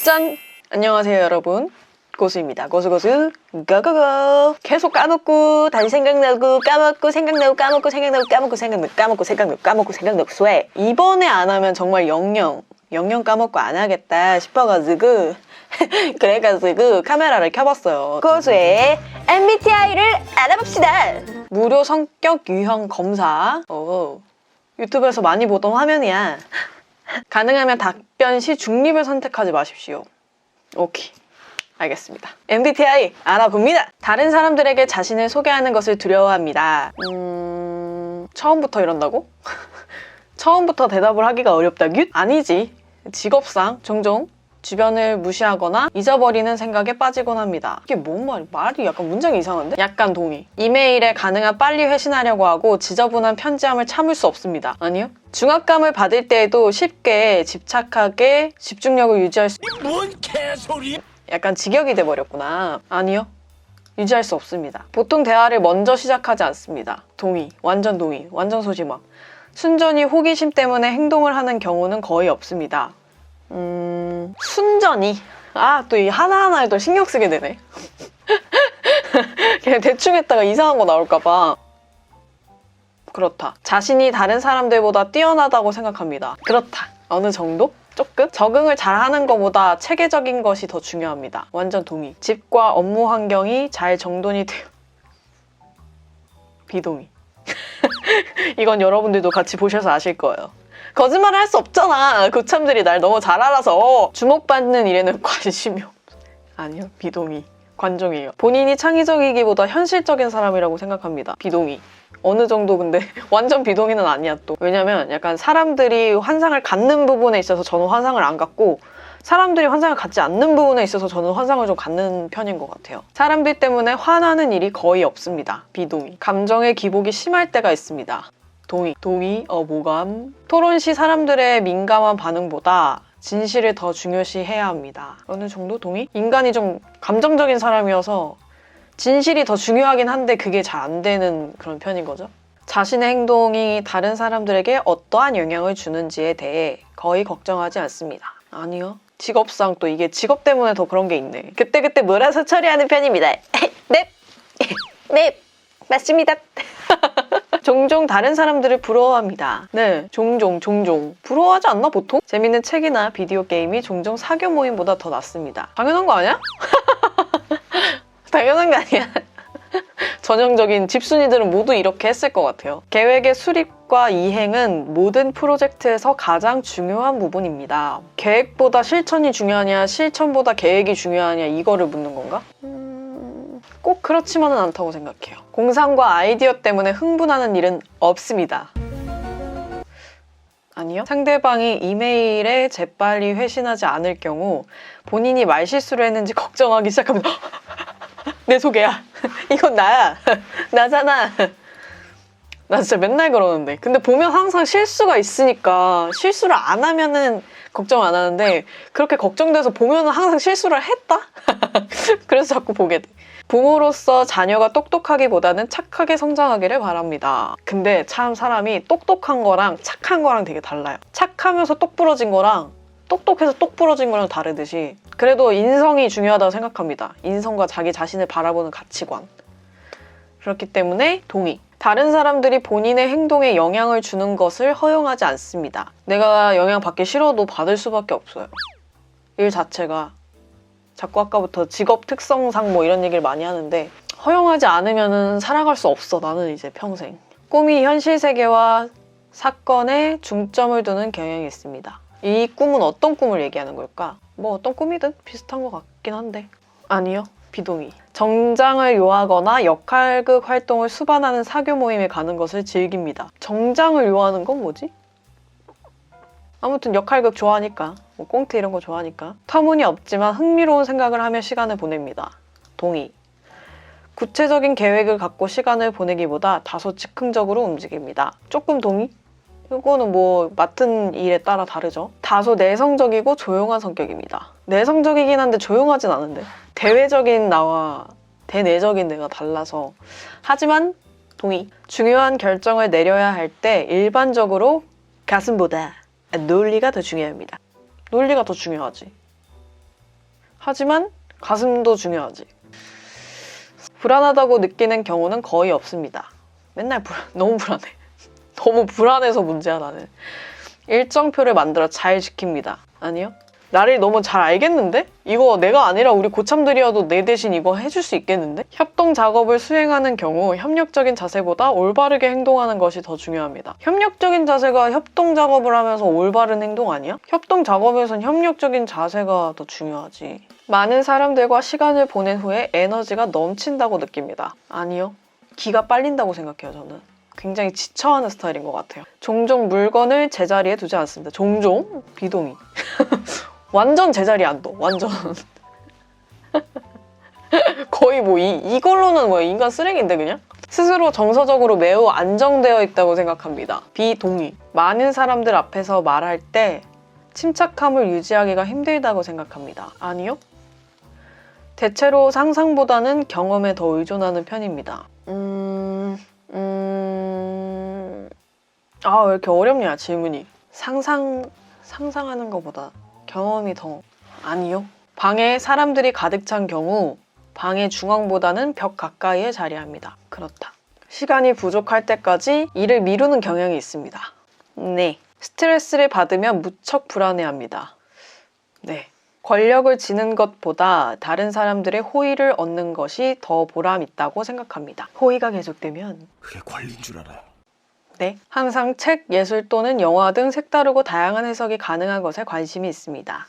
짠! 안녕하세요 여러분, 고수입니다. 고수고수 고고고. 계속 까먹고 다시 생각나고 까먹고 생각나고 까먹고 생각나고 까먹고 생각나고 까먹고 생각나고 까먹고 생각나고 쇠. 이번에 안 하면 정말 영영 까먹고 안 하겠다 싶어가지고 그래가지고 카메라를 켜봤어요. 고수의 MBTI를 알아봅시다. 무료 성격 유형 검사. 유튜브에서 많이 보던 화면이야. 가능하면 답변 시 중립을 선택하지 마십시오. 오케이, 알겠습니다. MBTI 알아봅니다. 다른 사람들에게 자신을 소개하는 것을 두려워합니다. 처음부터 이런다고? 처음부터 대답을 하기가 어렵다규? 아니지. 직업상 종종 주변을 무시하거나 잊어버리는 생각에 빠지곤 합니다. 이게 뭔 말이? 말이 약간 문장이 이상한데? 약간 동의. 이메일에 가능한 빨리 회신하려고 하고 지저분한 편지함을 참을 수 없습니다. 아니요? 중압감을 받을 때에도 쉽게 집착하게 집중력을 유지할 수... 뭔 개소리? 약간 직역이 돼버렸구나. 아니요? 유지할 수 없습니다. 보통 대화를 먼저 시작하지 않습니다. 동의. 완전 동의. 완전 소심함. 순전히 호기심 때문에 행동을 하는 경우는 거의 없습니다. 순전히. 또 이 하나하나에 또 신경 쓰게 되네. 그냥 대충 했다가 이상한 거 나올까봐. 그렇다. 자신이 다른 사람들보다 뛰어나다고 생각합니다. 그렇다. 어느 정도? 조금? 적응을 잘하는 것보다 체계적인 것이 더 중요합니다. 완전 동의. 집과 업무 환경이 잘 정돈이 되어... 비동의. 이건 여러분들도 같이 보셔서 아실 거예요. 거짓말을 할 수 없잖아. 고참들이 날 너무 잘 알아서. 주목받는 일에는 관심이 없어. 아니요, 비동의. 관종이에요. 본인이 창의적이기보다 현실적인 사람이라고 생각합니다. 비동의. 어느 정도 근데 완전 비동의는 아니야 또. 왜냐면 약간 사람들이 환상을 갖는 부분에 있어서 저는 환상을 안 갖고, 사람들이 환상을 갖지 않는 부분에 있어서 저는 환상을 좀 갖는 편인 것 같아요. 사람들 때문에 화나는 일이 거의 없습니다. 비동의. 감정의 기복이 심할 때가 있습니다. 동의. 동의, 모감. 토론 시 사람들의 민감한 반응보다 진실을 더 중요시해야 합니다. 어느 정도 동의? 인간이 좀 감정적인 사람이어서 진실이 더 중요하긴 한데 그게 잘 안 되는 그런 편인 거죠. 자신의 행동이 다른 사람들에게 어떠한 영향을 주는지에 대해 거의 걱정하지 않습니다. 아니요. 직업상 또 이게 직업 때문에 더 그런 게 있네. 그때그때 몰아서 처리하는 편입니다. 넵! 넵! 맞습니다. 종종 다른 사람들을 부러워합니다. 네, 종종. 부러워하지 않나 보통? 재밌는 책이나 비디오 게임이 종종 사교 모임보다 더 낫습니다. 당연한 거 아니야? 당연한 거 아니야? 전형적인 집순이들은 모두 이렇게 했을 것 같아요. 계획의 수립과 이행은 모든 프로젝트에서 가장 중요한 부분입니다. 계획보다 실천이 중요하냐, 실천보다 계획이 중요하냐, 이거를 묻는 건가? 꼭 그렇지만은 않다고 생각해요. 공상과 아이디어 때문에 흥분하는 일은 없습니다. 아니요. 상대방이 이메일에 재빨리 회신하지 않을 경우 본인이 말실수를 했는지 걱정하기 시작하면 내 소개야. 이건 나야. 나잖아. 나 진짜 맨날 그러는데. 근데 보면 항상 실수가 있으니까 실수를 안 하면은 걱정 안 하는데, 그렇게 걱정돼서 보면은 항상 실수를 했다? 그래서 자꾸 보게 돼. 부모로서 자녀가 똑똑하기보다는 착하게 성장하기를 바랍니다. 근데 참 사람이 똑똑한 거랑 착한 거랑 되게 달라요. 착하면서 똑부러진 거랑 똑똑해서 똑부러진 거랑 다르듯이 그래도 인성이 중요하다고 생각합니다. 인성과 자기 자신을 바라보는 가치관. 그렇기 때문에 동의. 다른 사람들이 본인의 행동에 영향을 주는 것을 허용하지 않습니다. 내가 영향받기 싫어도 받을 수밖에 없어요. 일 자체가. 자꾸 아까부터 직업 특성상 뭐 이런 얘기를 많이 하는데, 허용하지 않으면 살아갈 수 없어. 나는 이제 평생. 꿈이 현실 세계와 사건에 중점을 두는 경향이 있습니다. 이 꿈은 어떤 꿈을 얘기하는 걸까? 뭐 어떤 꿈이든 비슷한 것 같긴 한데. 아니요. 비동의. 정장을 요하거나 역할극 활동을 수반하는 사교 모임에 가는 것을 즐깁니다. 정장을 요하는 건 뭐지? 아무튼 역할극 좋아하니까, 뭐 꽁트 이런 거 좋아하니까. 터무니없지만 흥미로운 생각을 하며 시간을 보냅니다. 동의. 구체적인 계획을 갖고 시간을 보내기보다 다소 즉흥적으로 움직입니다. 조금 동의? 이거는 뭐 맡은 일에 따라 다르죠. 다소 내성적이고 조용한 성격입니다. 내성적이긴 한데 조용하진 않은데. 대외적인 나와 대내적인 내가 달라서. 하지만 동의. 중요한 결정을 내려야 할 때 일반적으로 가슴보다 논리가 더 중요합니다. 논리가 더 중요하지. 하지만 가슴도 중요하지. 불안하다고 느끼는 경우는 거의 없습니다. 맨날 너무 불안해. 너무 불안해서 문제야 나는. 일정표를 만들어 잘 지킵니다. 아니요? 나를 너무 잘 알겠는데? 이거 내가 아니라 우리 고참들이어도 내 대신 이거 해줄 수 있겠는데? 협동 작업을 수행하는 경우 협력적인 자세보다 올바르게 행동하는 것이 더 중요합니다. 협력적인 자세가 협동 작업을 하면서 올바른 행동 아니야? 협동 작업에선 협력적인 자세가 더 중요하지. 많은 사람들과 시간을 보낸 후에 에너지가 넘친다고 느낍니다. 아니요. 기가 빨린다고 생각해요, 저는. 굉장히 지쳐하는 스타일인 것 같아요. 종종 물건을 제자리에 두지 않습니다. 종종? 비동의. 완전 제자리에 안 둬. 완전. 거의 뭐 이걸로는 뭐 인간 쓰레기인데 그냥? 스스로 정서적으로 매우 안정되어 있다고 생각합니다. 비동의. 많은 사람들 앞에서 말할 때 침착함을 유지하기가 힘들다고 생각합니다. 아니요? 대체로 상상보다는 경험에 더 의존하는 편입니다. 왜 이렇게 어렵냐 질문이. 상상하는 것보다 경험이 더. 아니요. 방에 사람들이 가득 찬 경우 방의 중앙보다는 벽 가까이에 자리합니다. 그렇다. 시간이 부족할 때까지 일을 미루는 경향이 있습니다. 네. 스트레스를 받으면 무척 불안해합니다. 네. 권력을 지는 것보다 다른 사람들의 호의를 얻는 것이 더 보람 있다고 생각합니다. 호의가 계속되면 그게 권리인 줄 알아요. 네. 항상 책, 예술 또는 영화 등 색다르고 다양한 해석이 가능한 것에 관심이 있습니다.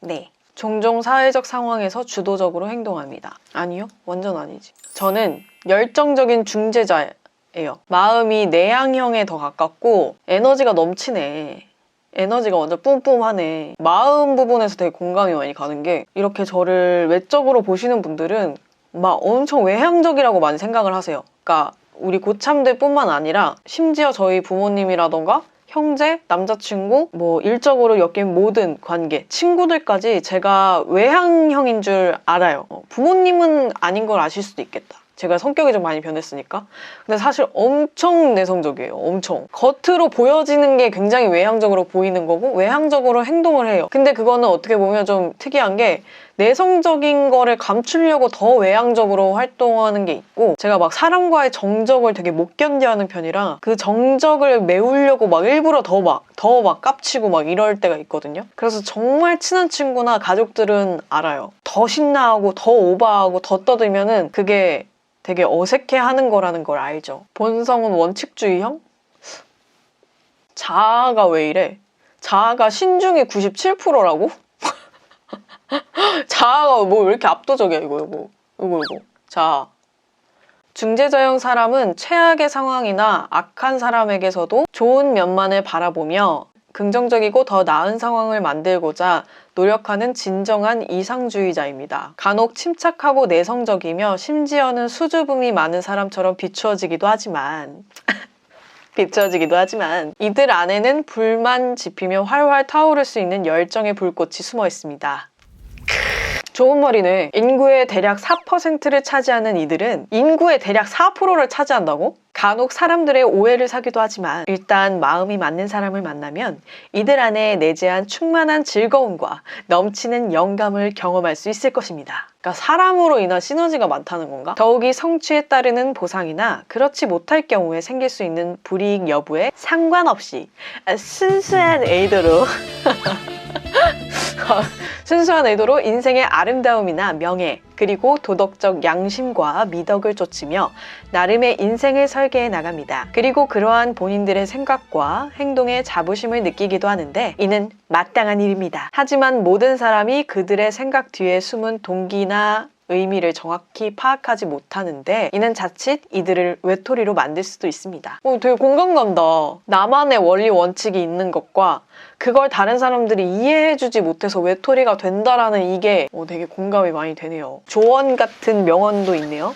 네. 종종 사회적 상황에서 주도적으로 행동합니다. 아니요. 완전 아니지. 저는 열정적인 중재자예요. 마음이 내향형에 더 가깝고 에너지가 넘치네. 에너지가 완전 뿜뿜하네. 마음 부분에서 되게 공감이 많이 가는 게, 이렇게 저를 외적으로 보시는 분들은 막 엄청 외향적이라고 많이 생각을 하세요. 그러니까 우리 고참들 뿐만 아니라 심지어 저희 부모님이라던가 형제, 남자친구, 뭐 일적으로 엮인 모든 관계, 친구들까지 제가 외향형인 줄 알아요. 부모님은 아닌 걸 아실 수도 있겠다. 제가 성격이 좀 많이 변했으니까. 근데 사실 엄청 내성적이에요. 엄청. 겉으로 보여지는 게 굉장히 외향적으로 보이는 거고 외향적으로 행동을 해요. 근데 그거는 어떻게 보면 좀 특이한 게, 내성적인 거를 감추려고 더 외향적으로 활동하는 게 있고, 제가 막 사람과의 정적을 되게 못 견뎌하는 편이라 그 정적을 메우려고 막 일부러 더 막 깝치고 막 이럴 때가 있거든요. 그래서 정말 친한 친구나 가족들은 알아요. 더 신나하고 더 오버하고 더 떠들면은 그게 되게 어색해하는 거라는 걸 알죠. 본성은 원칙주의형? 자아가 왜 이래? 자아가 신중이 97%라고? 자아가 뭐 왜 이렇게 압도적이야 이거. 자아. 중재자형 사람은 최악의 상황이나 악한 사람에게서도 좋은 면만을 바라보며 긍정적이고 더 나은 상황을 만들고자 노력하는 진정한 이상주의자입니다. 간혹 침착하고 내성적이며 심지어는 수줍음이 많은 사람처럼 비추어지기도 하지만 이들 안에는 불만 지피며 활활 타오를 수 있는 열정의 불꽃이 숨어 있습니다. 좋은 말이네. 인구의 대략 4%를 차지하는 이들은 인구의 대략 4%를 차지한다고? 간혹 사람들의 오해를 사기도 하지만 일단 마음이 맞는 사람을 만나면 이들 안에 내재한 충만한 즐거움과 넘치는 영감을 경험할 수 있을 것입니다. 그러니까 사람으로 인한 시너지가 많다는 건가? 더욱이 성취에 따르는 보상이나 그렇지 못할 경우에 생길 수 있는 불이익 여부에 상관없이 순수한 의도로 인생의 아름다움이나 명예, 그리고 도덕적 양심과 미덕을 쫓으며 나름의 인생을 설계해 나갑니다. 그리고 그러한 본인들의 생각과 행동에 자부심을 느끼기도 하는데 이는 마땅한 일입니다. 하지만 모든 사람이 그들의 생각 뒤에 숨은 동기나 의미를 정확히 파악하지 못하는데 이는 자칫 이들을 외톨이로 만들 수도 있습니다. 되게 공감 간다. 나만의 원리 원칙이 있는 것과 그걸 다른 사람들이 이해해주지 못해서 외톨이가 된다라는 이게 되게 공감이 많이 되네요. 조언 같은 명언도 있네요.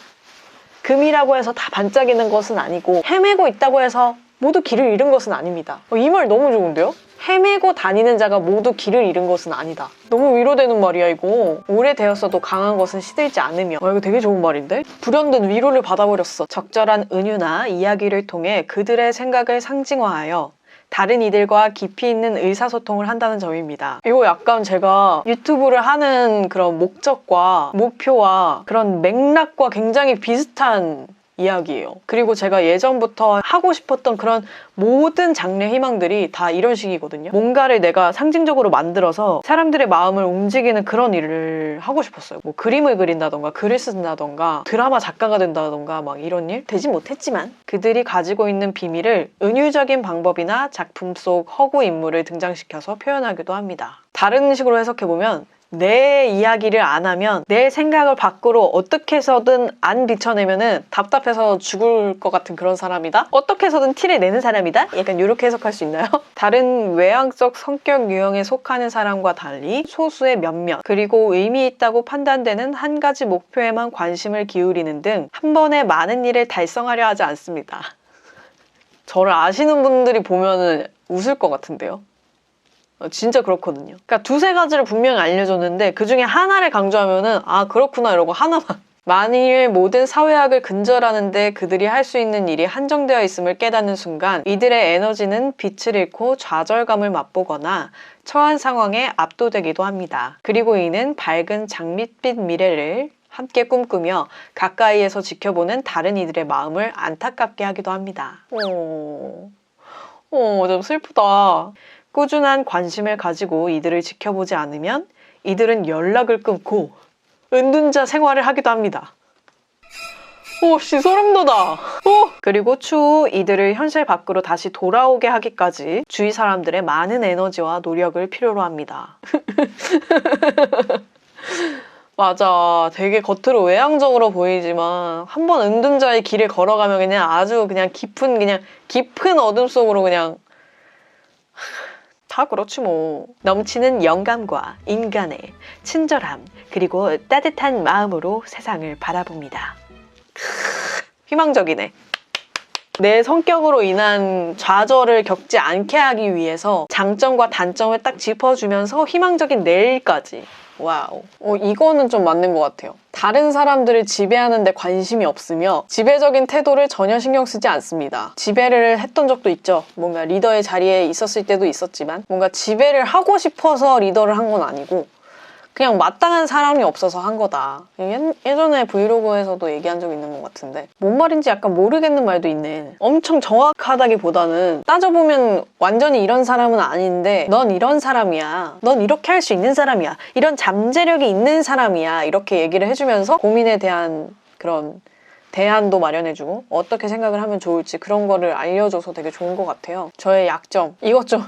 금이라고 해서 다 반짝이는 것은 아니고 헤매고 있다고 해서 모두 길을 잃은 것은 아닙니다. 이 말 너무 좋은데요? 헤매고 다니는 자가 모두 길을 잃은 것은 아니다. 너무 위로되는 말이야 이거. 오래되었어도 강한 것은 시들지 않으며. 이거 되게 좋은 말인데? 불현듯 위로를 받아버렸어. 적절한 은유나 이야기를 통해 그들의 생각을 상징화하여 다른 이들과 깊이 있는 의사소통을 한다는 점입니다. 이거 약간 제가 유튜브를 하는 그런 목적과 목표와 그런 맥락과 굉장히 비슷한 이야기예요. 그리고 제가 예전부터 하고 싶었던 그런 모든 장래 희망들이 다 이런 식이거든요. 뭔가를 내가 상징적으로 만들어서 사람들의 마음을 움직이는 그런 일을 하고 싶었어요. 뭐 그림을 그린다던가 글을 쓴다던가 드라마 작가가 된다던가 막 이런 일 되진 못했지만 그들이 가지고 있는 비밀을 은유적인 방법이나 작품 속 허구 인물을 등장시켜서 표현하기도 합니다. 다른 식으로 해석해보면 내 이야기를 안 하면 내 생각을 밖으로 어떻게 해서든 안 비춰내면은 답답해서 죽을 것 같은 그런 사람이다? 어떻게 해서든 티를 내는 사람이다? 약간 이렇게 해석할 수 있나요? 다른 외향적 성격 유형에 속하는 사람과 달리 소수의 몇몇 그리고 의미 있다고 판단되는 한 가지 목표에만 관심을 기울이는 등 한 번에 많은 일을 달성하려 하지 않습니다. 저를 아시는 분들이 보면은 웃을 것 같은데요? 진짜 그렇거든요. 그러니까 두세 가지를 분명히 알려줬는데 그 중에 하나를 강조하면은 아 그렇구나 이러고 하나만 만일 모든 사회학을 근절하는데 그들이 할 수 있는 일이 한정되어 있음을 깨닫는 순간 이들의 에너지는 빛을 잃고 좌절감을 맛보거나 처한 상황에 압도되기도 합니다. 그리고 이는 밝은 장밋빛 미래를 함께 꿈꾸며 가까이에서 지켜보는 다른 이들의 마음을 안타깝게 하기도 합니다. 좀 슬프다. 꾸준한 관심을 가지고 이들을 지켜보지 않으면 이들은 연락을 끊고 은둔자 생활을 하기도 합니다. 씨 소름 돋아. 그리고 추후 이들을 현실 밖으로 다시 돌아오게 하기까지 주위 사람들의 많은 에너지와 노력을 필요로 합니다. 맞아. 되게 겉으로 외향적으로 보이지만 한번 은둔자의 길을 걸어가면 그냥 아주 그냥 깊은 어둠 속으로 그냥 다 그렇지 뭐. 넘치는 영감과 인간의 친절함 그리고 따뜻한 마음으로 세상을 바라봅니다. 희망적이네. 내 성격으로 인한 좌절을 겪지 않게 하기 위해서 장점과 단점을 딱 짚어주면서 희망적인 내일까지. 와우. 이거는 좀 맞는 것 같아요. 다른 사람들을 지배하는 데 관심이 없으며 지배적인 태도를 전혀 신경 쓰지 않습니다. 지배를 했던 적도 있죠. 뭔가 리더의 자리에 있었을 때도 있었지만 뭔가 지배를 하고 싶어서 리더를 한 건 아니고 그냥 마땅한 사람이 없어서 한 거다. 예전에 브이로그에서도 얘기한 적 있는 것 같은데 뭔 말인지 약간 모르겠는 말도 있네. 엄청 정확하다기보다는 따져보면 완전히 이런 사람은 아닌데 넌 이런 사람이야. 넌 이렇게 할 수 있는 사람이야. 이런 잠재력이 있는 사람이야. 이렇게 얘기를 해주면서 고민에 대한 그런 대안도 마련해주고 어떻게 생각을 하면 좋을지 그런 거를 알려줘서 되게 좋은 것 같아요. 저의 약점 이것 좀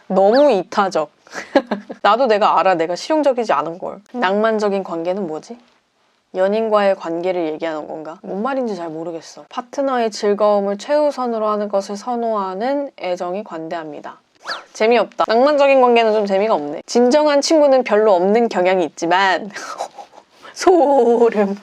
너무 이타적. 나도 내가 알아. 내가 실용적이지 않은 걸. 낭만적인 관계는 뭐지? 연인과의 관계를 얘기하는 건가? 뭔 말인지 잘 모르겠어. 파트너의 즐거움을 최우선으로 하는 것을 선호하는 애정이 관대합니다. 재미없다. 낭만적인 관계는 좀 재미가 없네. 진정한 친구는 별로 없는 경향이 있지만 소름.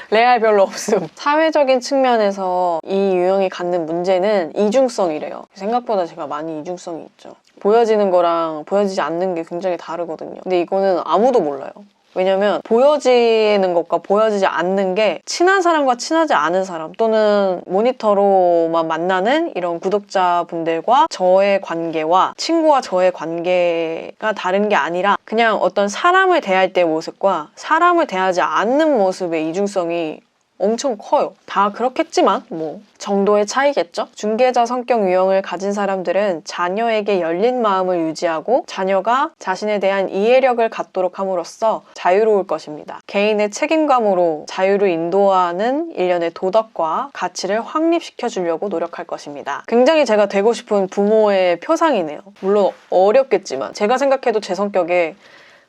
레알 별로 없음. 사회적인 측면에서 이 유형이 갖는 문제는 이중성이래요. 생각보다 제가 많이 이중성이 있죠. 보여지는 거랑 보여지지 않는 게 굉장히 다르거든요. 근데 이거는 아무도 몰라요. 왜냐면 보여지는 것과 보여지지 않는 게 친한 사람과 친하지 않은 사람 또는 모니터로만 만나는 이런 구독자분들과 저의 관계와 친구와 저의 관계가 다른 게 아니라 그냥 어떤 사람을 대할 때의 모습과 사람을 대하지 않는 모습의 이중성이 엄청 커요. 다 그렇겠지만 뭐 정도의 차이겠죠? 중개자 성격 유형을 가진 사람들은 자녀에게 열린 마음을 유지하고 자녀가 자신에 대한 이해력을 갖도록 함으로써 자유로울 것입니다. 개인의 책임감으로 자유를 인도하는 일련의 도덕과 가치를 확립시켜 주려고 노력할 것입니다. 굉장히 제가 되고 싶은 부모의 표상이네요. 물론 어렵겠지만 제가 생각해도 제 성격에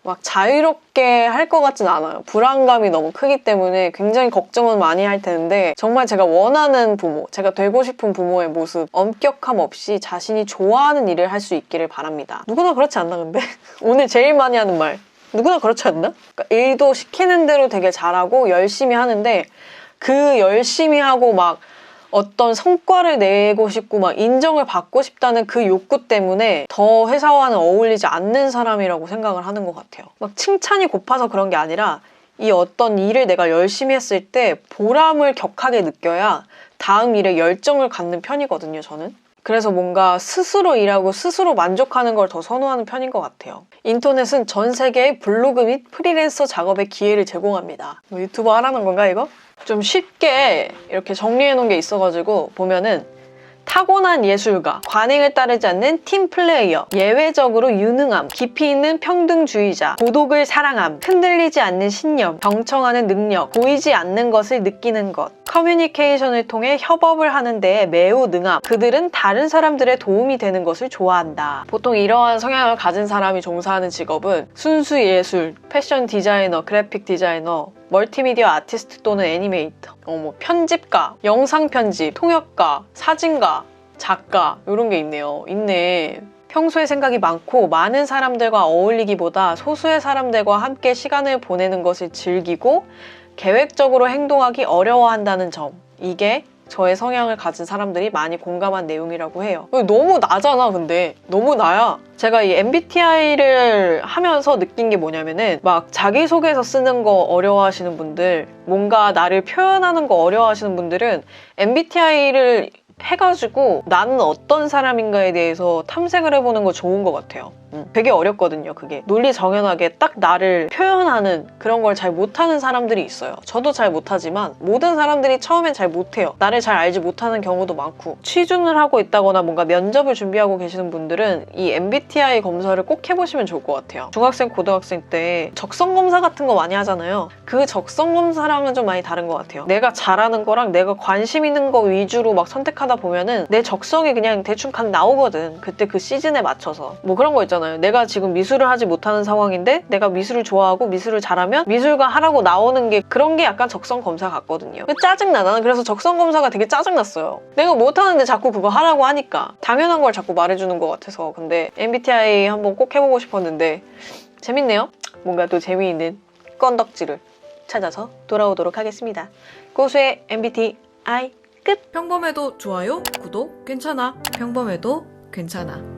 막 자유롭게 할 것 같진 않아요. 불안감이 너무 크기 때문에 굉장히 걱정은 많이 할 텐데 정말 제가 원하는 부모, 제가 되고 싶은 부모의 모습 엄격함 없이 자신이 좋아하는 일을 할 수 있기를 바랍니다. 누구나 그렇지 않나 근데? 오늘 제일 많이 하는 말 누구나 그렇지 않나? 그러니까 일도 시키는 대로 되게 잘하고 열심히 하는데 그 열심히 하고 막 어떤 성과를 내고 싶고 막 인정을 받고 싶다는 그 욕구 때문에 더 회사와는 어울리지 않는 사람이라고 생각을 하는 것 같아요. 막 칭찬이 고파서 그런 게 아니라 이 어떤 일을 내가 열심히 했을 때 보람을 격하게 느껴야 다음 일에 열정을 갖는 편이거든요, 저는. 그래서 뭔가 스스로 일하고 스스로 만족하는 걸 더 선호하는 편인 것 같아요. 인터넷은 전 세계의 블로그 및 프리랜서 작업의 기회를 제공합니다. 뭐 유튜버 하라는 건가 이거? 좀 쉽게 이렇게 정리해 놓은 게 있어가지고 보면은 타고난 예술가, 관행을 따르지 않는 팀 플레이어, 예외적으로 유능함, 깊이 있는 평등주의자, 고독을 사랑함, 흔들리지 않는 신념, 경청하는 능력, 보이지 않는 것을 느끼는 것, 커뮤니케이션을 통해 협업을 하는 데에 매우 능함, 그들은 다른 사람들의 도움이 되는 것을 좋아한다. 보통 이러한 성향을 가진 사람이 종사하는 직업은 순수 예술, 패션 디자이너, 그래픽 디자이너, 멀티미디어 아티스트 또는 애니메이터, 편집가, 영상 편집, 통역가, 사진가, 작가 이런 게 있네요. 있네. 평소에 생각이 많고 많은 사람들과 어울리기보다 소수의 사람들과 함께 시간을 보내는 것을 즐기고 계획적으로 행동하기 어려워한다는 점. 이게 저의 성향을 가진 사람들이 많이 공감한 내용이라고 해요. 너무 나잖아, 근데. 너무 나야. 제가 이 MBTI를 하면서 느낀 게 뭐냐면은 막 자기소개서 쓰는 거 어려워하시는 분들, 뭔가 나를 표현하는 거 어려워하시는 분들은 MBTI를 해가지고 나는 어떤 사람인가에 대해서 탐색을 해보는 거 좋은 것 같아요. 되게 어렵거든요, 그게. 논리정연하게 딱 나를 표현하는 그런 걸 잘 못하는 사람들이 있어요. 저도 잘 못하지만 모든 사람들이 처음엔 잘 못해요. 나를 잘 알지 못하는 경우도 많고. 취준을 하고 있다거나 뭔가 면접을 준비하고 계시는 분들은 이 MBTI 검사를 꼭 해보시면 좋을 것 같아요. 중학생, 고등학생 때 적성검사 같은 거 많이 하잖아요. 그 적성검사랑은 좀 많이 다른 것 같아요. 내가 잘하는 거랑 내가 관심 있는 거 위주로 막 선택하다 보면은 내 적성이 그냥 대충 각 나오거든. 그때 그 시즌에 맞춰서. 뭐 그런 거 있잖아요. 내가 지금 미술을 하지 못하는 상황인데 내가 미술을 좋아하고 미술을 잘하면 미술가 하라고 나오는 게 그런 게 약간 적성검사 같거든요. 짜증나. 나는 그래서 적성검사가 되게 짜증났어요. 내가 못하는데 자꾸 그거 하라고 하니까 당연한 걸 자꾸 말해주는 것 같아서. 근데 MBTI 한번 꼭 해보고 싶었는데 재밌네요. 뭔가 또 재미있는 건덕지를 찾아서 돌아오도록 하겠습니다. 고수의 MBTI 끝! 평범해도 좋아요, 구독 괜찮아. 평범해도 괜찮아.